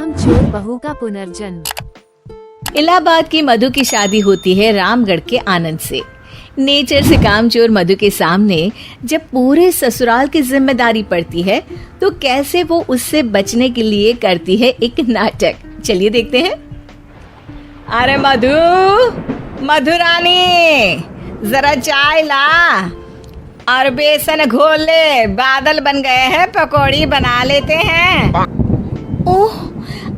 काम चोर बहू का पुनर्जन्म। इलाहाबाद की मधु की शादी होती है रामगढ़ के आनंद से। नेचर से कामचोर मधु के सामने जब पूरे ससुराल की जिम्मेदारी पड़ती है तो कैसे वो उससे बचने के लिए करती है एक नाटक। चलिए देखते हैं। अरे मधु, मधुरानी, जरा चाय ला और बेसन घोल ले, बादल बन गए हैं, पकौड़ी बना लेते हैं। ओह,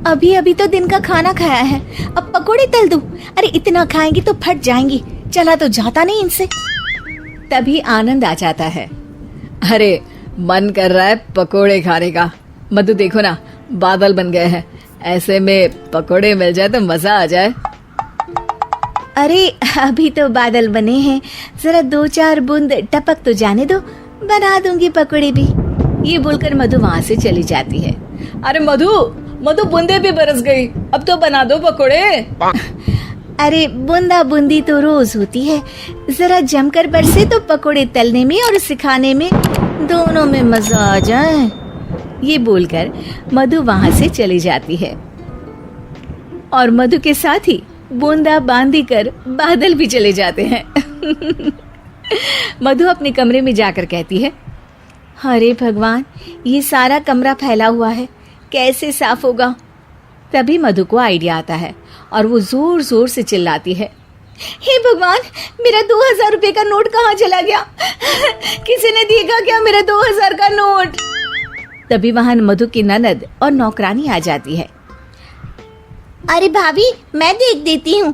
अभी अभी तो दिन का खाना खाया है, अब पकौड़ी तल दूं? अरे इतना खाएंगी तो फट जाएंगी, चला तो जाता नहीं इनसे। तभी आनंद आ जाता है। अरे मन कर रहा है पकोड़े खाने का। मधु देखो ना, बादल बन गए हैं, ऐसे में पकोड़े मिल जाए तो मजा आ जाए। अरे अभी तो बादल बने हैं, जरा 2-4 बूंद टपक तो जाने दो, बना दूंगी पकोड़े भी। ये बोलकर मधु वहाँ से चली जाती है। अरे मधु, मधु बूंदे भी बरस गई, अब तो बना दो पकोड़े। अरे बूंदा बूंदी तो रोज होती है, जरा जमकर बरसे तो पकोड़े तलने में और सिखाने में दोनों में मजा आ जाए। ये बोलकर मधु वहाँ से चली जाती है और मधु के साथ ही बूंदा बांदी कर बादल भी चले जाते हैं। मधु अपने कमरे में जाकर कहती है, अरे भगवान, ये सारा कमरा फैला हुआ है, कैसे साफ होगा? तभी मधु को आइडिया आता है और वो जोर जोर से चिल्लाती है, हे भगवान, मेरा 2000 रुपए का नोट कहाँ चला गया? किसी ने देगा क्या मेरा 2000 का नोट? तभी वहां मधु की ननद और नौकरानी आ जाती है। अरे भाभी, मैं देख देती हूँ।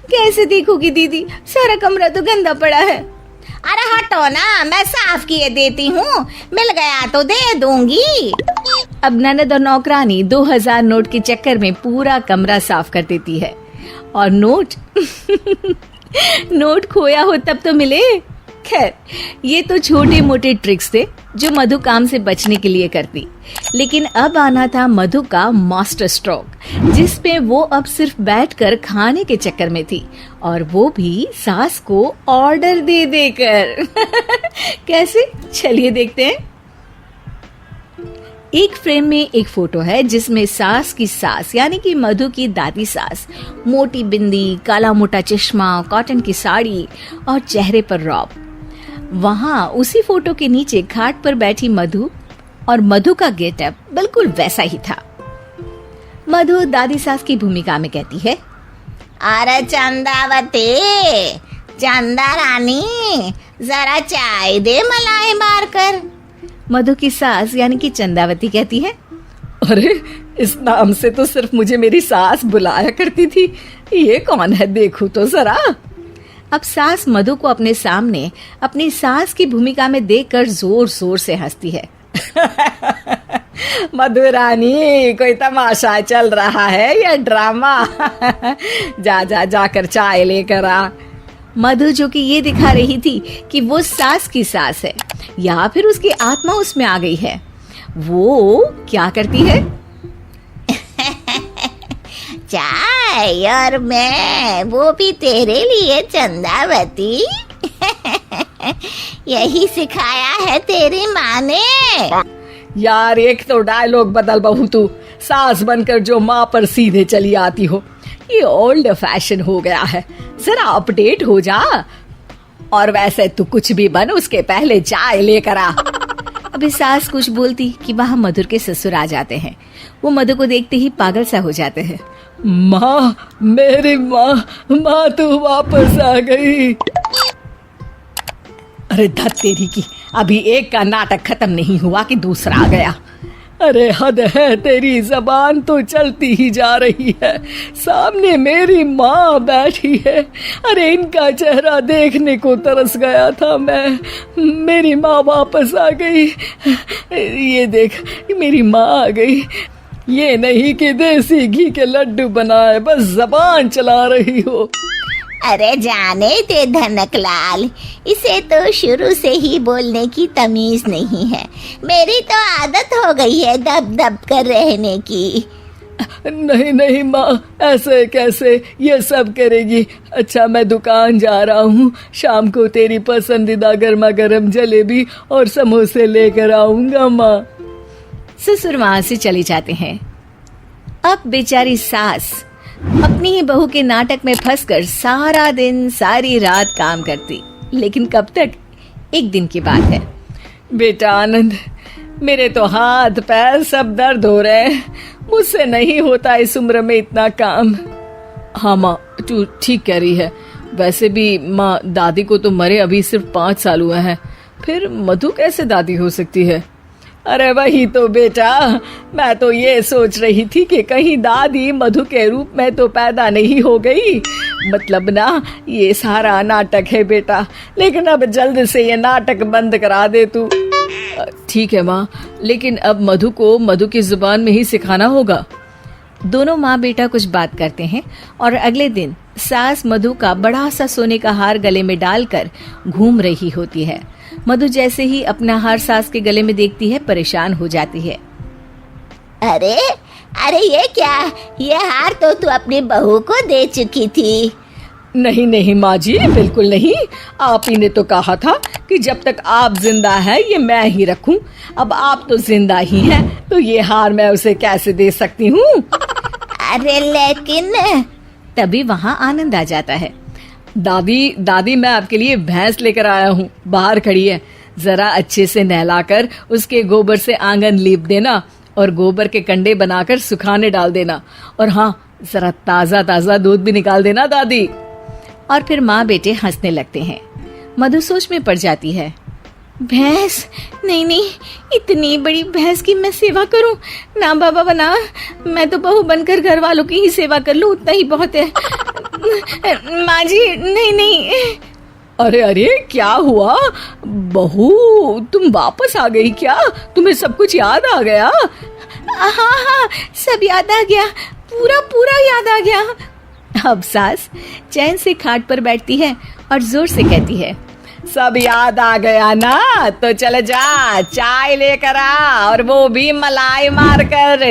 कैसे देखोगी दीदी, सारा कमरा तो गंदा पड़ा है। अरे हटो ना, मैं साफ किए देती हूँ, मिल गया तो दे दूंगी। अब ननद और नौकरानी 2000 नोट के चक्कर में पूरा कमरा साफ कर देती है और नोट नोट खोया हो तब तो मिले। खैर, ये तो छोटे मोटे ट्रिक्स थे जो मधु काम से बचने के लिए करती, लेकिन अब आना था मधु का मास्टर स्ट्रोक, जिसपे वो अब सिर्फ बैठकर खाने के चक्कर में थी, और वो भी सास को ऑर्डर दे देकर। कैसे? चलिए देखते हैं। एक फ्रेम में एक फोटो है जिसमें सास की सास यानी कि मधु की दादी सास, मोटी बिंदी, काला मोटा चश्मा, कॉटन की साड़ी और चेहरे पर रौब। वहां उसी फोटो के नीचे खाट पर बैठी मधु, और मधु का गेटअप बिल्कुल वैसा ही था। मधु दादी सास की भूमिका में कहती है, अरे चंदावती, चंदा रानी, जरा चाय दे मलाई मार कर। मधु की सास यानी कि चंदावती कहती है, अरे इस नाम से तो सिर्फ मुझे मेरी सास बुलाया करती थी, ये कौन है देखूं तो जरा। अब सास मधु को अपने सामने अपनी सास की भूमिका में देखकर जोर जोर से हंसती है। मधुरानी, कोई तमाशा चल रहा है या ड्रामा? जा जा जाकर चाय लेकर आ। मधु जो कि ये दिखा रही थी कि वो सास की सास है या फिर उसकी आत्मा उसमें आ गई है, वो क्या करती है? चाय और मैं, वो भी तेरे लिए चंदावती। यही सिखाया है तेरी माँ ने। यार, एक तो डायलॉग बदल बहू, तू सास बनकर जो माँ पर सीधे चली आती हो, ये ओल्ड फैशन हो गया है, जरा अपडेट हो जा। और वैसे तू कुछ भी बन, उसके पहले चाय लेकर आ। अभी सास कुछ बोलती कि वहां मधुर के ससुर आ जाते हैं। वो मधु को देखते ही पागल सा हो जाते हैं। माँ, मेरी माँ, माँ तू वापस आ गई। अरे धत तेरी की, अभी एक का नाटक खत्म नहीं हुआ कि दूसरा आ गया। अरे हद है, तेरी जबान तो चलती ही जा रही है, सामने मेरी माँ बैठी है। अरे इनका चेहरा देखने को तरस गया था मैं, मेरी माँ वापस आ गई। ये देख, मेरी माँ आ गई। ये नहीं कि देसी घी के लड्डू बनाए, बस जबान चला रही हो। अरे जाने दे धनकलाल, इसे तो शुरू से ही बोलने की तमीज नहीं है, मेरी तो आदत हो गई है दब दब कर रहने की। नहीं नहीं माँ, ऐसे कैसे, ये सब करेगी। अच्छा, मैं दुकान जा रहा हूँ, शाम को तेरी पसंदीदा गर्मा गर्म जलेबी और समोसे लेकर आऊंगा माँ। ससुर वहां से चले जाते हैं। अब बेचारी सास अपनी ही बहू के नाटक में फंसकर सारा दिन सारी रात काम करती। लेकिन कब तक? एक दिन की बात है। बेटा आनंद, मेरे तो हाथ पैर सब दर्द हो रहे हैं, मुझसे नहीं होता इस उम्र में इतना काम। हाँ माँ, तू ठीक कह रही है। वैसे भी माँ, दादी को तो मरे अभी सिर्फ 5 साल हुए हैं, फिर मधु कैसे दादी हो सकती है? अरे वही तो बेटा, मैं तो ये सोच रही थी कि कहीं दादी मधु के रूप में तो पैदा नहीं हो गई। मतलब ना, ये सारा नाटक है बेटा, लेकिन अब जल्द से ये नाटक बंद करा दे तू। ठीक है माँ, लेकिन अब मधु को मधु की जुबान में ही सिखाना होगा। दोनों माँ बेटा कुछ बात करते हैं और अगले दिन सास मधु का बड़ा सा सोने का हार गले में डालकर घूम रही होती है। मधु जैसे ही अपना हार सास के गले में देखती है, परेशान हो जाती है। अरे अरे ये क्या? ये हार तो तू अपनी बहू को दे चुकी थी। नहीं नहीं माँ जी, बिल्कुल नहीं। आप ही ने तो कहा था कि जब तक आप जिंदा है ये मैं ही रखूं। अब आप तो जिंदा ही हैं, तो ये हार मैं उसे कैसे दे सकती हूँ? अरे लेकिन तभी वहाँ आनंद आ जाता है। दादी मैं आपके लिए भैंस लेकर आया हूँ, बाहर खड़ी है। जरा अच्छे से नहलाकर उसके गोबर से आंगन लीप देना और गोबर के कंडे बनाकर सुखाने डाल देना। और हाँ, जरा ताजा ताजा दूध भी निकाल देना दादी। और फिर माँ बेटे हंसने लगते हैं। मधु सोच में पड़ जाती है। भैंस? नहीं नहीं, इतनी बड़ी भैंस की मैं सेवा करूं? ना बाबा बना, मैं तो बहू बनकर घर वालों की ही सेवा कर लूं, उतना ही बहुत है। माँ जी, नहीं नहीं। अरे अरे, क्या हुआ बहू, तुम वापस आ गई क्या? तुम्हें सब कुछ याद आ गया? हाँ हाँ, सब याद आ गया, पूरा पूरा याद आ गया। अब सास चैन से खाट पर बैठती है और जोर से कहती है, सब याद आ गया ना? तो चले जा, चाय लेकर आ, और वो भी मलाई मार कर।